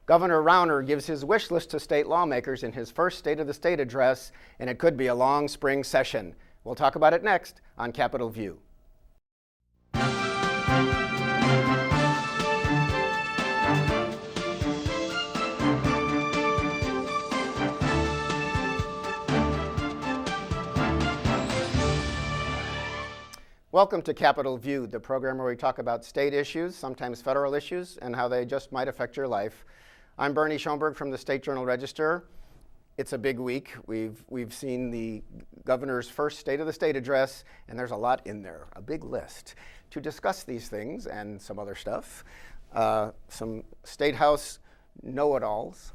Governor Rauner gives his wish list to state lawmakers in his first State of the State address, and it could be a long spring session. We'll talk about it next on Capitol View. Welcome to Capitol View, the program where we talk about state issues, sometimes federal issues, and how they just might affect your life. I'm Bernie Schoenburg from the State Journal-Register. It's a big week. We've seen the governor's first State of the State address, and there's a lot in there, a big list. To discuss these things and some other stuff, some State House know-it-alls.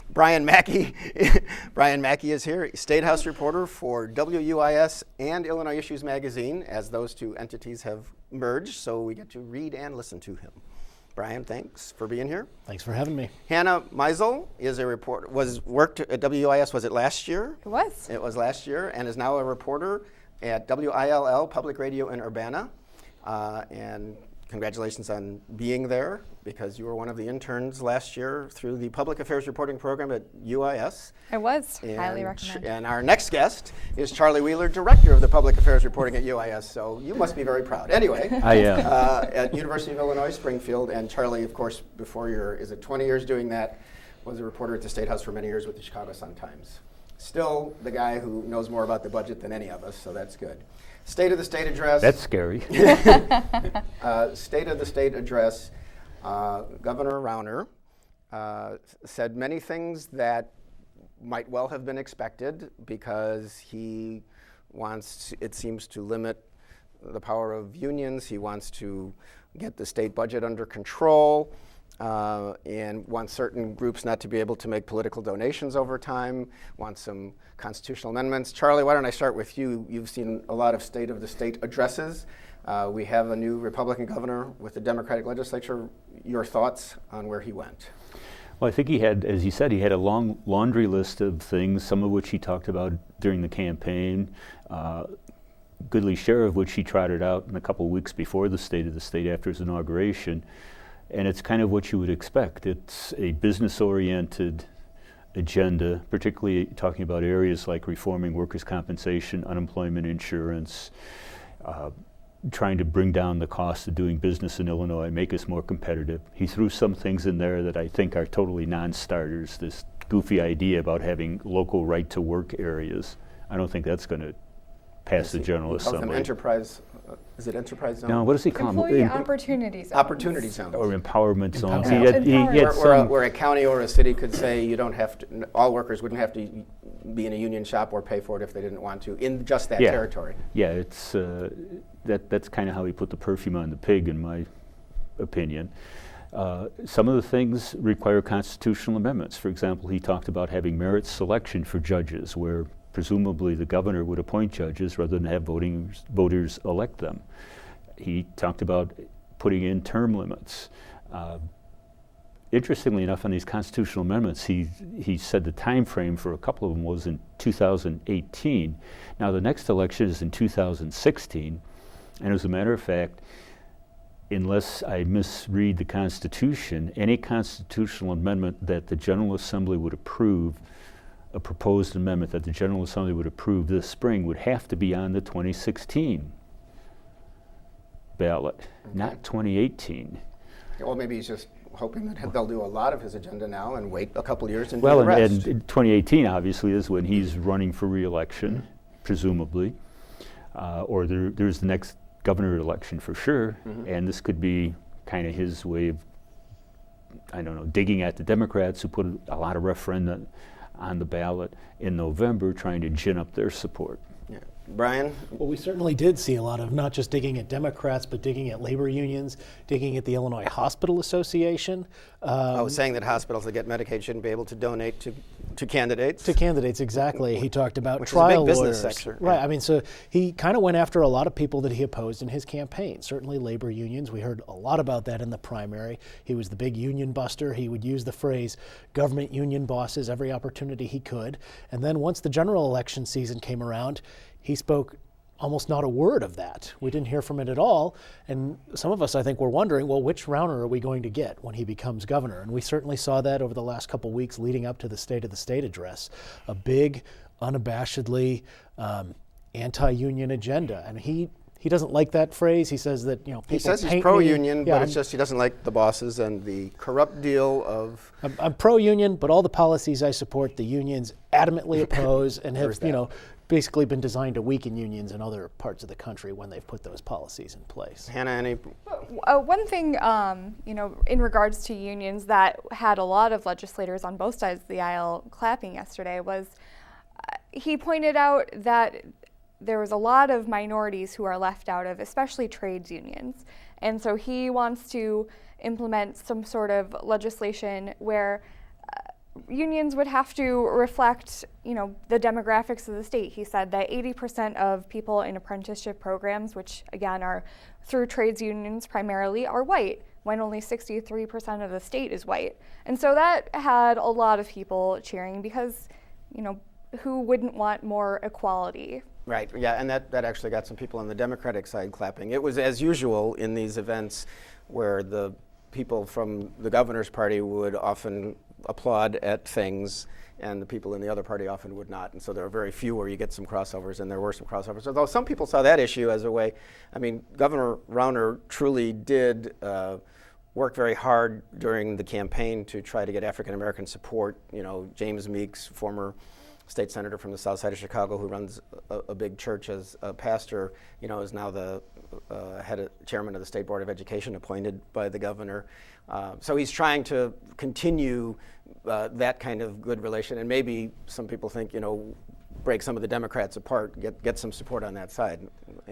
Brian Mackey. Brian Mackey is here, State House reporter for WUIS and Illinois Issues Magazine, as those two entities have merged, so we get to read and listen to him. Brian, thanks for being here. Thanks for having me. Hannah Meisel is a reporter, worked at WUIS, was it last year? It was. It was last year, and is now a reporter at WILL Public Radio in Urbana. And congratulations on being there, because you were one of the interns last year through the Public Affairs Reporting Program at UIS. I was. Highly recommend. And our next guest is Charlie Wheeler, Director of the Public Affairs Reporting at UIS, so you must be very proud. Anyway, I am. At University of Illinois, Springfield, and Charlie, of course, before your, 20 years doing that, was a reporter at the State House for many years with the Chicago Sun-Times. Still the guy who knows more about the budget than any of us, so that's good. State of the State address. That's scary. State of the State address. Governor Rauner said many things that might well have been expected, because he wants, it seems, to limit the power of unions. He wants to get the state budget under control, and wants certain groups not to be able to make political donations over time, wants some constitutional amendments. Charlie, why don't I start with you? You've seen a lot of State of the State addresses. We have a new Republican governor with the Democratic legislature. Your thoughts on where he went? Well, I think he had, as you said, he had a long laundry list of things, some of which he talked about during the campaign, goodly share of which he trotted out in a couple of weeks before the State of the State after his inauguration. And it's kind of what you would expect. It's a business-oriented agenda, particularly talking about areas like reforming workers' compensation, unemployment insurance, trying to bring down the cost of doing business in Illinois, make us more competitive. He threw some things in there that I think are totally non-starters. This goofy idea about having local right-to-work areas. I don't think that's going to pass the General Assembly. Enterprise, is it enterprise zone? No, what does he call them? Employee opportunity zones. Opportunity zones. Or empowerment zones. Where a county or a city could say you don't have to, all workers wouldn't have to be in a union shop or pay for it if they didn't want to, in just that territory. Yeah, it's that's kind of how he put the perfume on the pig, in my opinion. Some of the things require constitutional amendments. For example, he talked about having merit selection for judges, where presumably the governor would appoint judges rather than have voters elect them. He talked about putting in term limits. Interestingly enough, on these constitutional amendments, he said the time frame for a couple of them was in 2018. Now the next election is in 2016, and as a matter of fact, unless I misread the Constitution, any constitutional amendment that the General Assembly would approve, a proposed amendment that the General Assembly would approve this spring, would have to be on the 2016 ballot, not 2018. Well, maybe he's just hoping that they'll do a lot of his agenda now and wait a couple years and do the rest. And 2018 obviously is when he's running for re-election, presumably, or there's the next governor election for sure, and this could be kind of his way of, I don't know, digging at the Democrats who put a lot of referenda on the ballot in November, trying to gin up their support. Yeah. Brian? Well, we certainly did see a lot of not just digging at Democrats, but digging at labor unions, digging at the Illinois Hospital Association. Saying that hospitals that get Medicaid shouldn't be able to donate to candidates. To candidates, exactly. He talked about which trial is a big lawyers. business sector. Right. I mean, so he kind of went after a lot of people that he opposed in his campaign. Certainly labor unions. We heard a lot about that in the primary. He was the big union buster. He would use the phrase government union bosses every opportunity he could. And then once the general election season came around, he spoke almost not a word of that. We didn't hear from it at all. And some of us, I think, were wondering, well, which Rauner are we going to get when he becomes governor? And we certainly saw that over the last couple weeks leading up to the State of the State address. A big, unabashedly anti-union agenda. And he doesn't like that phrase. He says that, people He says he's paint pro-union, me. but it's just he doesn't like the bosses and the corrupt deal of... I'm pro-union, but all the policies I support, the unions adamantly oppose and have, basically been designed to weaken unions in other parts of the country when they've put those policies in place. Hannah, any... One thing, in regards to unions that had a lot of legislators on both sides of the aisle clapping yesterday was he pointed out that there was a lot of minorities who are left out of, especially trades unions. And so he wants to implement some sort of legislation where unions would have to reflect, the demographics of the state. He said that 80% of people in apprenticeship programs, which again are through trades unions primarily, are white, when only 63% of the state is white. And so that had a lot of people cheering because, who wouldn't want more equality? Right, yeah, and that actually got some people on the Democratic side clapping. It was as usual in these events where the people from the governor's party would often applaud at things and the people in the other party often would not. And so there are very few where you get some crossovers, and there were some crossovers. Although some people saw that issue as a way, Governor Rauner truly did work very hard during the campaign to try to get African American support. James Meeks, former state senator from the south side of Chicago who runs a big church as a pastor, is now the chairman of the State Board of Education appointed by the governor. So he's trying to continue that kind of good relation, and maybe some people think, break some of the Democrats apart, get some support on that side.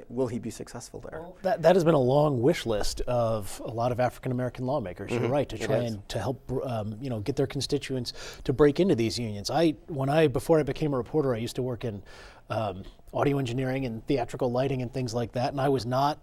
Will he be successful there? Well, that has been a long wish list of a lot of African American lawmakers. You're right, to try and to help get their constituents to break into these unions. Before I became a reporter, I used to work in audio engineering and theatrical lighting and things like that, and I was not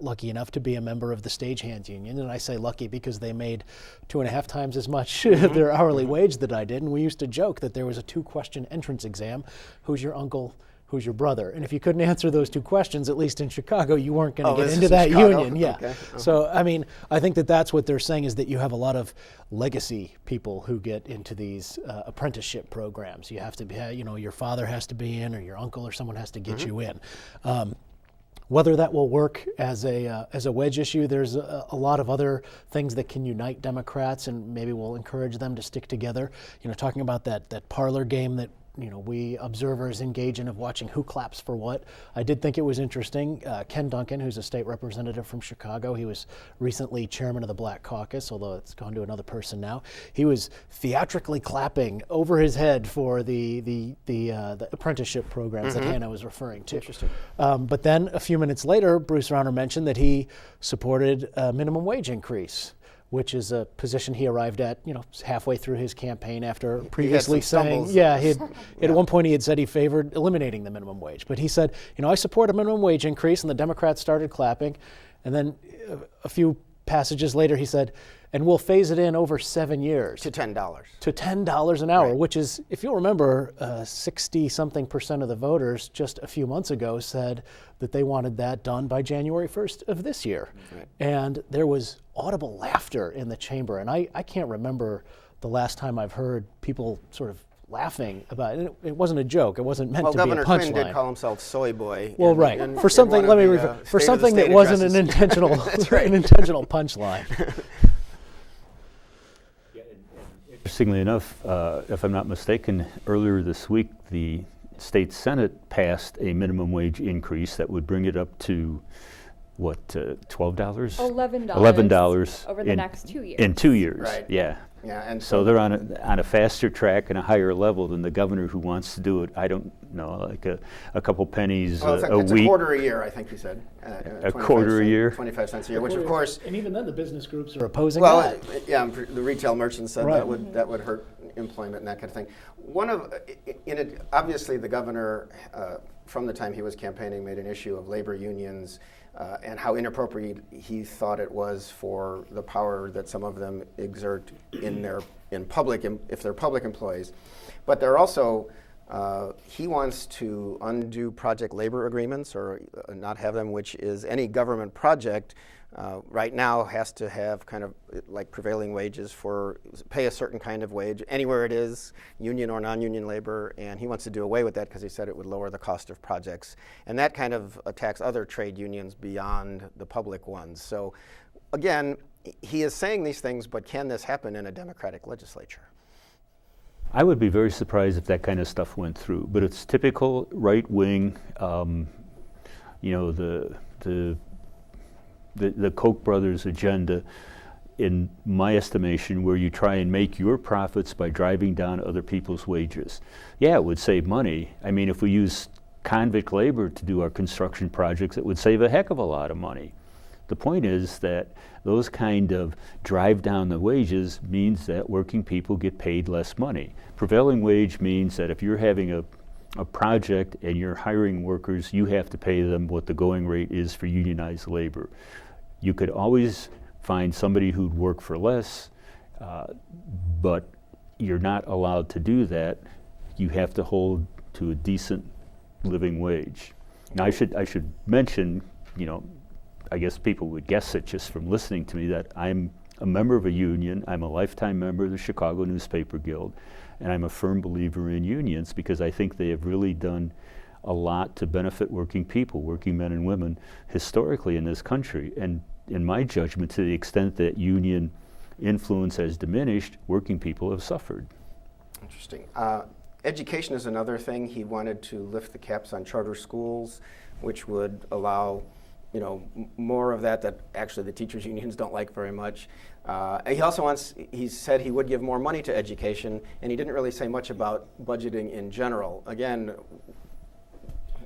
lucky enough to be a member of the stagehands union. And I say lucky because they made 2.5 times as much their hourly wage that I did. And we used to joke that there was a 2-question entrance exam: who's your uncle, who's your brother? And if you couldn't answer those 2 questions, at least in Chicago, you weren't going to get into that union. Yeah. Okay. So, I think that's what they're saying, is that you have a lot of legacy people who get into these apprenticeship programs. You have to be, your father has to be in, or your uncle or someone has to get you in. Whether that will work as a wedge issue, there's a lot of other things that can unite Democrats and maybe will encourage them to stick together. Talking about that parlor game that we observers engage in of watching who claps for what. I did think it was interesting. Ken Duncan, who's a state representative from Chicago, he was recently chairman of the Black Caucus, although it's gone to another person now. He was theatrically clapping over his head for the apprenticeship programs that Hannah was referring to. Interesting. But then a few minutes later, Bruce Rauner mentioned that he supported a minimum wage increase, which is a position he arrived at, halfway through his campaign after previously saying, at one point he had said he favored eliminating the minimum wage. But he said, I support a minimum wage increase, and the Democrats started clapping. And then a few passages later he said, and we'll phase it in over 7 years. To $10. To $10 an hour, which is, if you'll remember, 60-something% of the voters just a few months ago said that they wanted that done by January 1st of this year. Right. And there was audible laughter in the chamber. And I can't remember the last time I've heard people sort of laughing about it. It wasn't a joke. It wasn't meant to Governor be a punchline. Quinn did call himself soy boy. Well, for something, let me refer, for something that wasn't an intentional, an intentional punchline. Interestingly enough, if I'm not mistaken, earlier this week, the state Senate passed a minimum wage increase that would bring it up to, what, $12? $11 over the next 2 years. In 2 years, right. Yeah. Yeah, and so they're on a faster track and a higher level than the governor who wants to do it. I don't know, like a couple pennies a week. It's a quarter a year, I think you said. A quarter a year? 25 cents a year, which of course... And even then the business groups are opposing that. Well, the retail merchants said that would hurt employment and that kind of thing. Obviously the governor, from the time he was campaigning, made an issue of labor unions and how inappropriate he thought it was for the power that some of them exert in public, if they're public employees. But they're also He wants to undo project labor agreements or not have them, which is any government project right now has to have kind of like prevailing wages pay a certain kind of wage anywhere it is, union or non-union labor, and he wants to do away with that because he said it would lower the cost of projects. And that kind of attacks other trade unions beyond the public ones. So again, he is saying these things, but can this happen in a Democratic legislature? I would be very surprised if that kind of stuff went through, but it's typical right-wing, the Koch brothers agenda, in my estimation, where you try and make your profits by driving down other people's wages. Yeah, it would save money. I mean, if we use convict labor to do our construction projects, it would save a heck of a lot of money. The point is that those kind of drive down the wages means that working people get paid less money. Prevailing wage means that if you're having a project and you're hiring workers, you have to pay them what the going rate is for unionized labor. You could always find somebody who'd work for less, but you're not allowed to do that. You have to hold to a decent living wage. Now, I should mention, I guess people would guess it just from listening to me, that I'm a member of a union. I'm a lifetime member of the Chicago Newspaper Guild, and I'm a firm believer in unions because I think they have really done a lot to benefit working people, working men and women, historically in this country. And in my judgment, to the extent that union influence has diminished, working people have suffered. Interesting. Education is another thing. He wanted to lift the caps on charter schools, which would allow more of that actually the teachers' unions don't like very much. He said he would give more money to education, and he didn't really say much about budgeting in general. Again,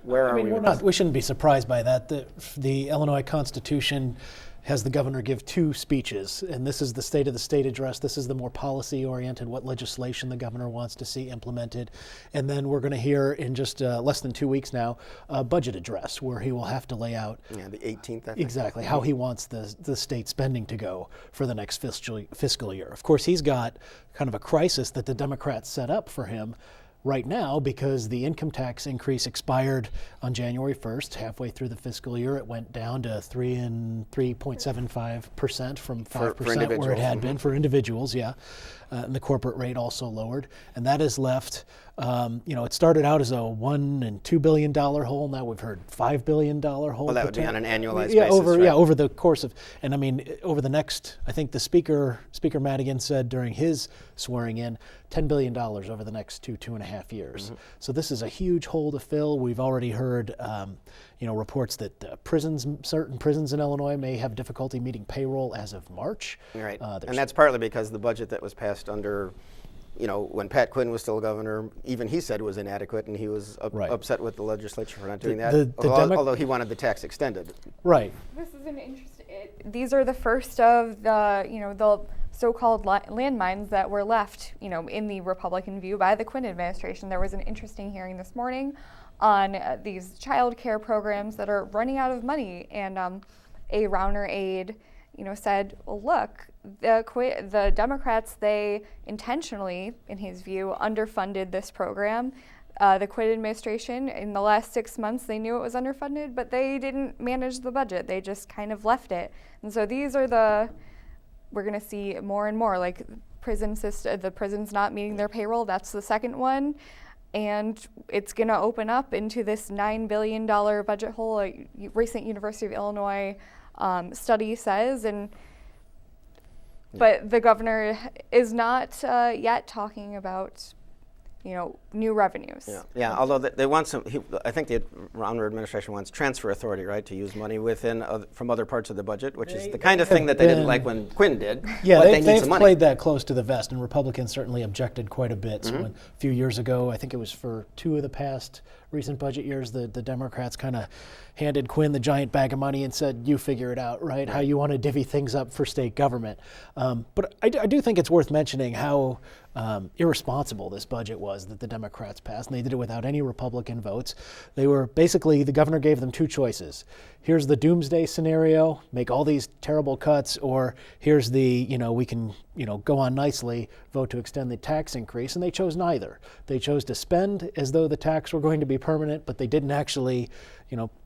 where are we? We shouldn't be surprised by that. The Illinois Constitution has the governor give two speeches, and this is the State of the State address. This is the more policy-oriented, what legislation the governor wants to see implemented. And then we're going to hear in just less than 2 weeks now a budget address where he will have to lay out the 18th, I think. Exactly how he wants the state spending to go for the next fiscal year. Of course, he's got kind of a crisis that the Democrats set up for him right now because the income tax increase expired on January 1st. Halfway through the fiscal year, it went down to 3.75% from 5% where it had been for individuals, and the corporate rate also lowered. And that has left, it started out as a $1 and $2 billion hole. Now we've heard $5 billion hole. Well, that would be on an annualized basis, right? Over the course of, and I mean, over the next, I think the Speaker Madigan said during his swearing in, $10 billion over the next 2.5 years. Mm-hmm. So this is a huge hole to fill. We've already heard, reports that certain prisons in Illinois may have difficulty meeting payroll as of March. Right, and that's partly because the budget that was passed under, when Pat Quinn was still governor, even he said it was inadequate, and he was upset with the legislature for not doing that, although he wanted the tax extended. Right. This is an interesting, these are the first of the so-called landmines that were left, in the Republican view by the Quinn administration. There was an interesting hearing this morning on these child care programs that are running out of money, and a Rauner aide, said, well, look, the Democrats, they intentionally, in his view, underfunded this program. The Quinn administration, in the last 6 months, they knew it was underfunded, but they didn't manage the budget. They just kind of left it. And so these are we're going to see more and more, like the prisons not meeting their payroll. That's the second one. And it's going to open up into this $9 billion budget hole, a recent University of Illinois study says. But the governor is not yet talking about new revenues. Yeah. Although they want some, I think the Rauner administration wants transfer authority, right, to use money from other parts of the budget, which is the kind of thing that they didn't like when Quinn did. Yeah, but they've played that close to the vest, and Republicans certainly objected quite a bit. Mm-hmm. So a few years ago, I think it was for 2 of the past recent budget years, the Democrats kind of handed Quinn the giant bag of money and said, you figure it out, right? How you want to divvy things up for state government. But I do think it's worth mentioning how irresponsible this budget was that the Democrats passed, and they did it without any Republican votes. They were basically, the governor gave them 2 choices. Here's the doomsday scenario, make all these terrible cuts, or here's the, we can go on nicely, vote to extend the tax increase, and they chose neither. They chose to spend as though the tax were going to be permanent, but they didn't actually,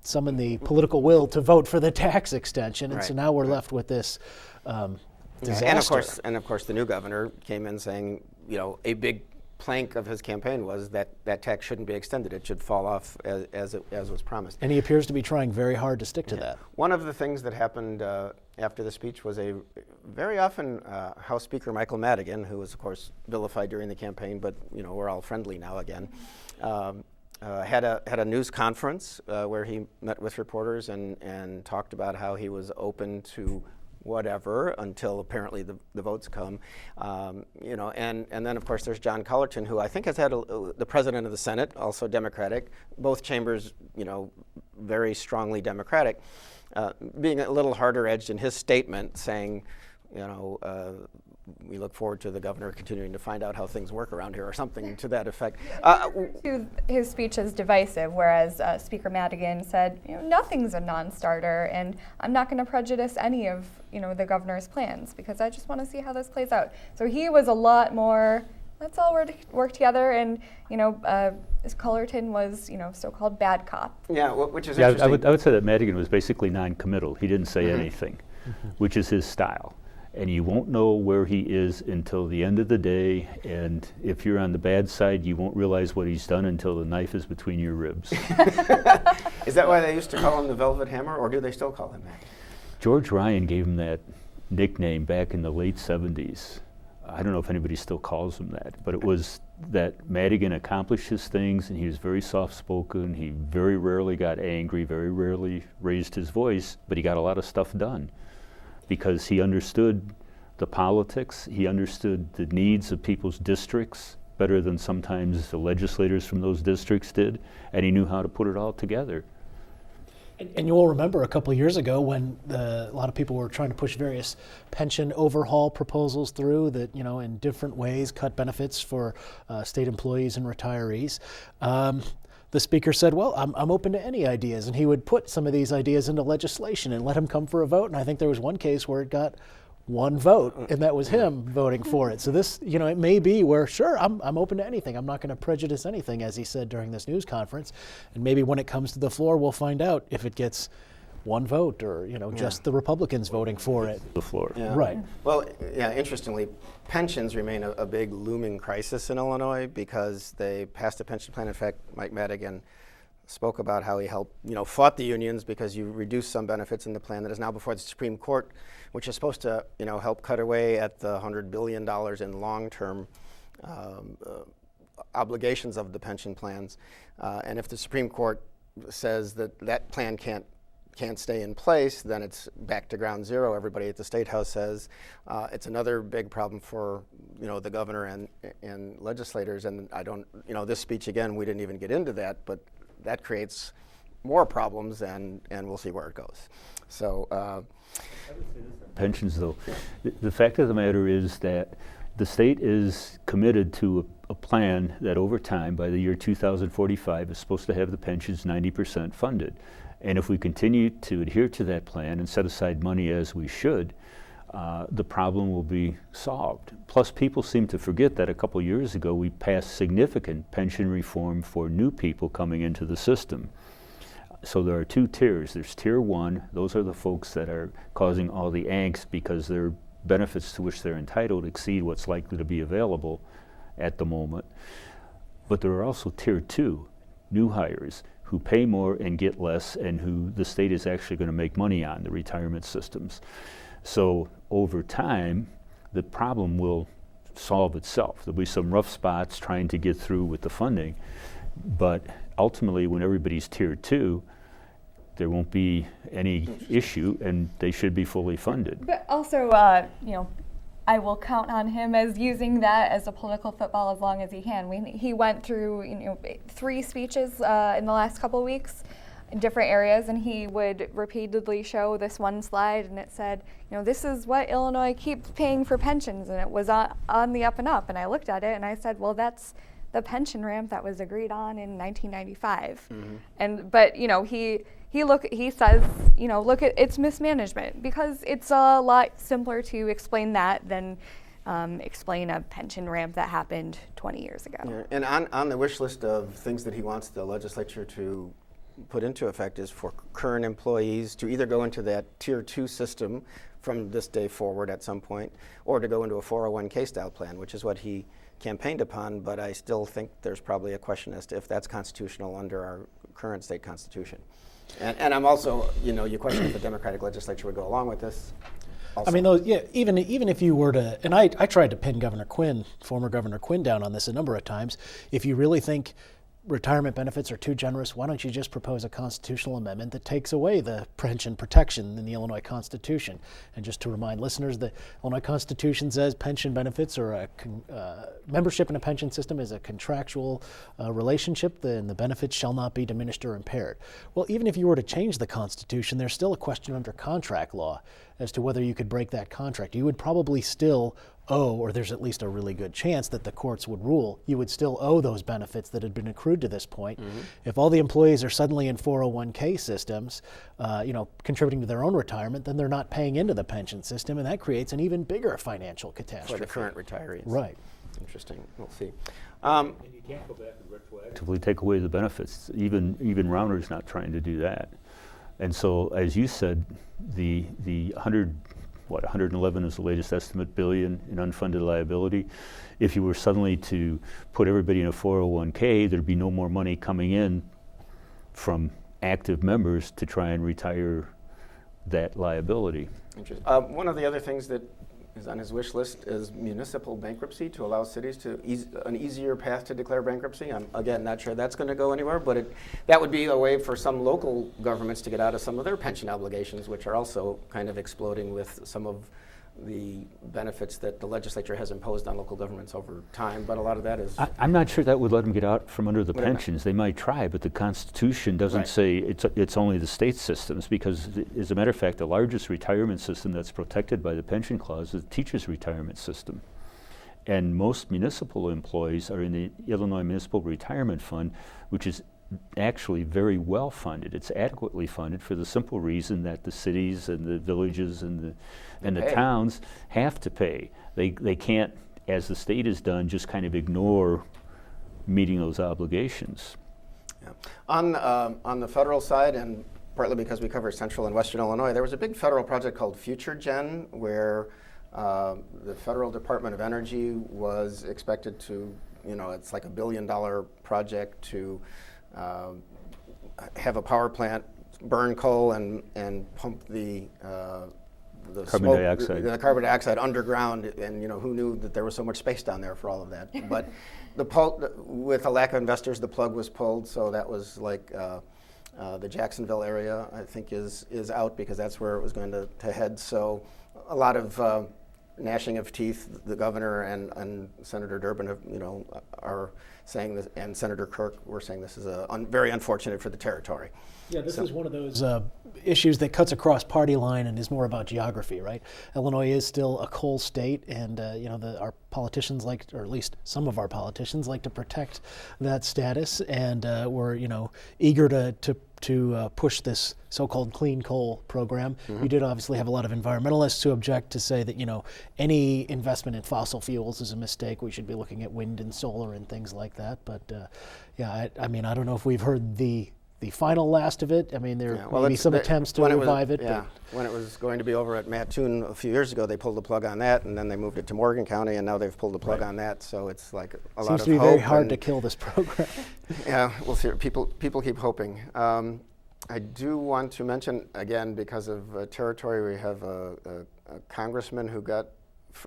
summon the political will to vote for the tax extension, and so now we're left with this disaster. And of course, the new governor came in saying, a big plank of his campaign was that tax shouldn't be extended. It should fall off as was promised. And he appears to be trying very hard to stick to that. One of the things that happened after the speech was very often House Speaker Michael Madigan, who was, of course, vilified during the campaign, but we're all friendly now again, had a news conference where he met with reporters and talked about how he was open to whatever until apparently the votes come, and then of course there's John Cullerton, who I think has had the president of the Senate, also Democratic, both chambers, very strongly Democratic, being a little harder edged in his statement, saying, we look forward to the governor continuing to find out how things work around here, or something to that effect. His speech is divisive, whereas Speaker Madigan said, nothing's a non-starter, and I'm not going to prejudice any of the governor's plans because I just want to see how this plays out. So he was a lot more, let's all work together, and Cullerton was so-called bad cop. Yeah, which is interesting. I would say that Madigan was basically non-committal. He didn't say anything, which is his style. And you won't know where he is until the end of the day, and if you're on the bad side, you won't realize what he's done until the knife is between your ribs. Is that why they used to call him the Velvet Hammer, or do they still call him that? George Ryan gave him that nickname back in the late 70s. I don't know if anybody still calls him that, but it was that Madigan accomplished his things, and he was very soft-spoken. He very rarely got angry, very rarely raised his voice, but he got a lot of stuff done, because he understood the politics, he understood the needs of people's districts better than sometimes the legislators from those districts did, and he knew how to put it all together. And you will remember a couple of years ago when a lot of people were trying to push various pension overhaul proposals through that, in different ways cut benefits for state employees and retirees. The speaker said, well, I'm open to any ideas, and he would put some of these ideas into legislation and let them come for a vote, and I think there was one case where it got one vote, and that was him voting for it. So this, it may be where, sure, I'm open to anything. I'm not going to prejudice anything, as he said during this news conference, and maybe when it comes to the floor, we'll find out if it gets one vote or, just the Republicans voting for it. The floor. Yeah. Right. Well, interestingly, pensions remain a big looming crisis in Illinois because they passed a pension plan. In fact, Mike Madigan spoke about how he helped, fought the unions because you reduced some benefits in the plan that is now before the Supreme Court, which is supposed to, help cut away at the $100 billion in long-term obligations of the pension plans. And if the Supreme Court says that plan can't stay in place, then it's back to ground zero. Everybody at the State House says it's another big problem for the governor and legislators. And I don't, this speech again, we didn't even get into that, but that creates more problems, and we'll see where it goes. So pensions, though, the fact of the matter is that the state is committed to a plan that over time, by the year 2045, is supposed to have the pensions 90% funded. And if we continue to adhere to that plan and set aside money as we should, the problem will be solved. Plus, people seem to forget that a couple years ago we passed significant pension reform for new people coming into the system. So there are two tiers. There's tier one. Those are the folks that are causing all the angst because their benefits to which they're entitled exceed what's likely to be available at the moment. But there are also tier two, new hires, who pay more and get less, and who the state is actually going to make money on, the retirement systems. So over time, the problem will solve itself. There'll be some rough spots trying to get through with the funding, but ultimately when everybody's tier two, there won't be any issue, and they should be fully funded. But also, I will count on him as using that as a political football as long as he can. He went through 3 speeches in the last couple of weeks in different areas, and he would repeatedly show this one slide, and it said, this is what Illinois keeps paying for pensions, and it was on the up and up. And I looked at it and I said, well, that's the pension ramp that was agreed on in 1995. Mm-hmm. But he says, look at it's mismanagement, because it's a lot simpler to explain that than explain a pension ramp that happened 20 years ago. Yeah. And on the wish list of things that he wants the legislature to put into effect is for current employees to either go into that Tier 2 system from this day forward at some point, or to go into a 401k style plan, which is what he campaigned upon, but I still think there's probably a question as to if that's constitutional under our current state constitution. And I'm also, you question if the Democratic legislature would go along with this. Also. I mean, even if you were to, and I tried to pin former Governor Quinn down on this a number of times, if you really think retirement benefits are too generous, why don't you just propose a constitutional amendment that takes away the pension protection in the Illinois Constitution? And just to remind listeners, the Illinois Constitution says pension benefits or membership in a pension system is a contractual relationship, and the benefits shall not be diminished or impaired. Well, even if you were to change the Constitution, there's still a question under contract law as to whether you could break that contract. You would probably still owe, or there's at least a really good chance that the courts would rule, you would still owe those benefits that had been accrued to this point. Mm-hmm. If all the employees are suddenly in 401k systems, contributing to their own retirement, then they're not paying into the pension system, and that creates an even bigger financial catastrophe. For the current retirees. Right. Interesting. We'll see. And you can't go back and retroactively take away the benefits. Even Rauner's not trying to do that. And so, as you said, the 111 is the latest estimate billion in unfunded liability. If you were suddenly to put everybody in a 401k, there'd be no more money coming in from active members to try and retire that liability. Interesting. One of the other things that is on his wish list is municipal bankruptcy, to allow cities to an easier path to declare bankruptcy. I'm, again, not sure that's going to go anywhere, but that would be a way for some local governments to get out of some of their pension obligations, which are also kind of exploding with some of the benefits that the legislature has imposed on local governments over time, but a lot of that is... I'm not sure that would let them get out from under the pensions. They might try, but the Constitution doesn't say it's only the state systems, because as a matter of fact, the largest retirement system that's protected by the pension clause is the teachers' retirement system. And most municipal employees are in the Illinois Municipal Retirement Fund, which is actually very well funded. It's adequately funded for the simple reason that the cities and the villages and the towns have to pay. They can't, as the state has done, just kind of ignore meeting those obligations. Yeah. On the federal side, and partly because we cover central and western Illinois, there was a big federal project called Future Gen, where the Federal Department of Energy was expected to, it's like $1 billion project to have a power plant burn coal and pump the carbon dioxide underground, and who knew that there was so much space down there for all of that. But with a lack of investors, the plug was pulled, so that was like the Jacksonville area, I think, is out, because that's where it was going to head. So a lot of gnashing of teeth. The governor and Senator Durbin are saying this, and Senator Kirk were saying this is very unfortunate for the territory. Yeah, this is one of those issues that cuts across party line and is more about geography, right? Illinois is still a coal state, and our politicians or at least some of our politicians like to protect that status, and we're eager to push this so-called clean coal program. Mm-hmm. You did obviously have a lot of environmentalists who object to say that any investment in fossil fuels is a mistake. We should be looking at wind and solar and things like that. But I don't know if we've heard the final last of it. I mean, there may be some attempts to revive it. Yeah, when it was going to be over at Mattoon a few years ago, they pulled the plug on that, and then they moved it to Morgan County, and now they've pulled the plug on that. So it's like a lot of hope. Seems to be very hard to kill this program. Yeah, we'll see. People keep hoping. I do want to mention, again, because of territory, we have a congressman who got,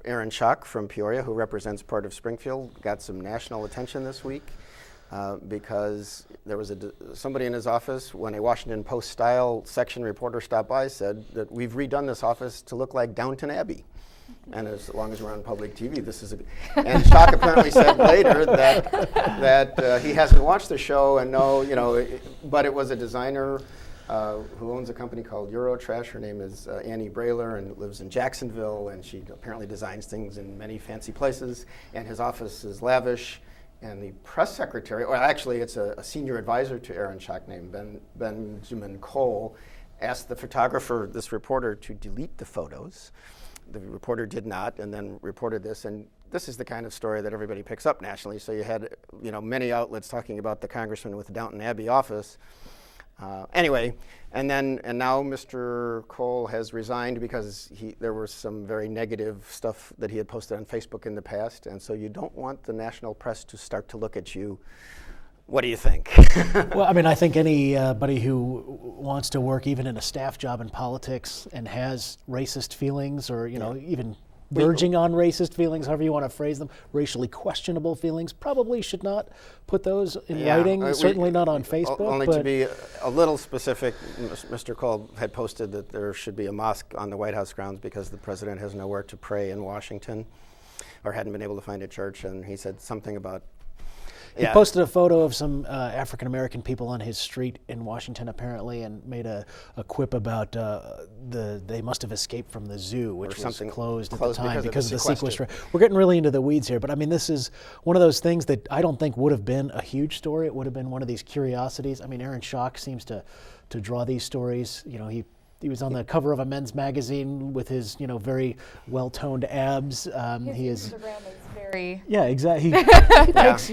Aaron Schock from Peoria, who represents part of Springfield, got some national attention this week. Because there was somebody in his office, when a Washington Post-style section reporter stopped by, said that we've redone this office to look like Downton Abbey. And as long as we're on public TV, this is and Schock apparently said later that he hasn't watched the show and but it was a designer who owns a company called Eurotrash. Her name is Annie Brayler, and lives in Jacksonville, and she apparently designs things in many fancy places, and his office is lavish. And the press secretary, or actually it's a senior advisor to Aaron Schock named Benjamin Cole, asked the photographer, this reporter, to delete the photos the reporter did not, and then reported this. And this is the kind of story that everybody picks up nationally. So you had, many outlets talking about the congressman with the Downton Abbey office. Anyway, and now Mr. Cole has resigned because there was some very negative stuff that he had posted on Facebook in the past, and so you don't want the national press to start to look at you. What do you think? Well, I mean, I think anybody who wants to work even in a staff job in politics and has racist feelings, or even verging on racist feelings, however you want to phrase them, racially questionable feelings, probably should not put those in writing, certainly not on Facebook. Only to be a little specific, Mr. Cole had posted that there should be a mosque on the White House grounds because the president has nowhere to pray in Washington, or hadn't been able to find a church, and he said something about... He posted a photo of some African-American people on his street in Washington, apparently, and made a quip about they must have escaped from the zoo, which was closed at the time because of the sequestration. We're getting really into the weeds here, but I mean, this is one of those things that I don't think would have been a huge story. It would have been one of these curiosities. I mean, Aaron Schock seems to draw these stories. He was on the cover of a men's magazine with his, very well-toned abs. His Instagram is very... Yeah, exactly.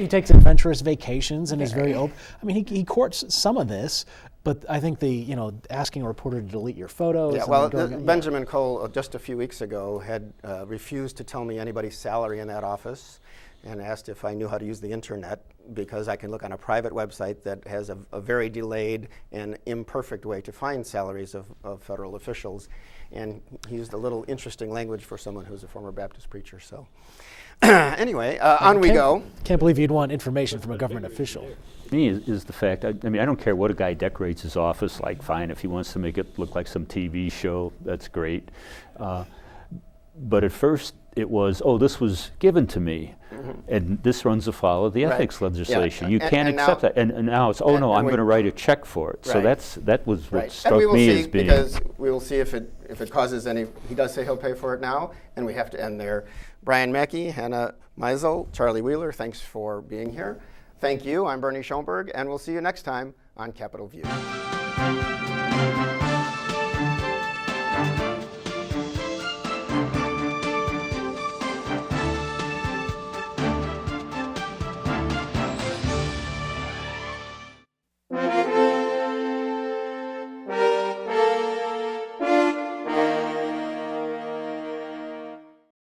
He takes adventurous vacations and is very open. I mean, he courts some of this, but I think asking a reporter to delete your photos... Benjamin Cole, just a few weeks ago, had refused to tell me anybody's salary in that office, and asked if I knew how to use the internet, because I can look on a private website that has a very delayed and imperfect way to find salaries of federal officials. And he used a little interesting language for someone who's a former Baptist preacher. So anyway, on we go. Can't believe you'd want information from a government official. Me is the fact, I mean, I don't care what a guy decorates his office like, fine. If he wants to make it look like some TV show, that's great. But at first it was, this was given to me. And this runs afoul of the ethics legislation. You can't accept that. And now it's, I'm going to write a check for it. So that was what struck me as being... Because we will see if it causes any... He does say he'll pay for it now, and we have to end there. Brian Mackey, Hannah Meisel, Charlie Wheeler, thanks for being here. Thank you. I'm Bernie Schoenburg, and we'll see you next time on Capitol View.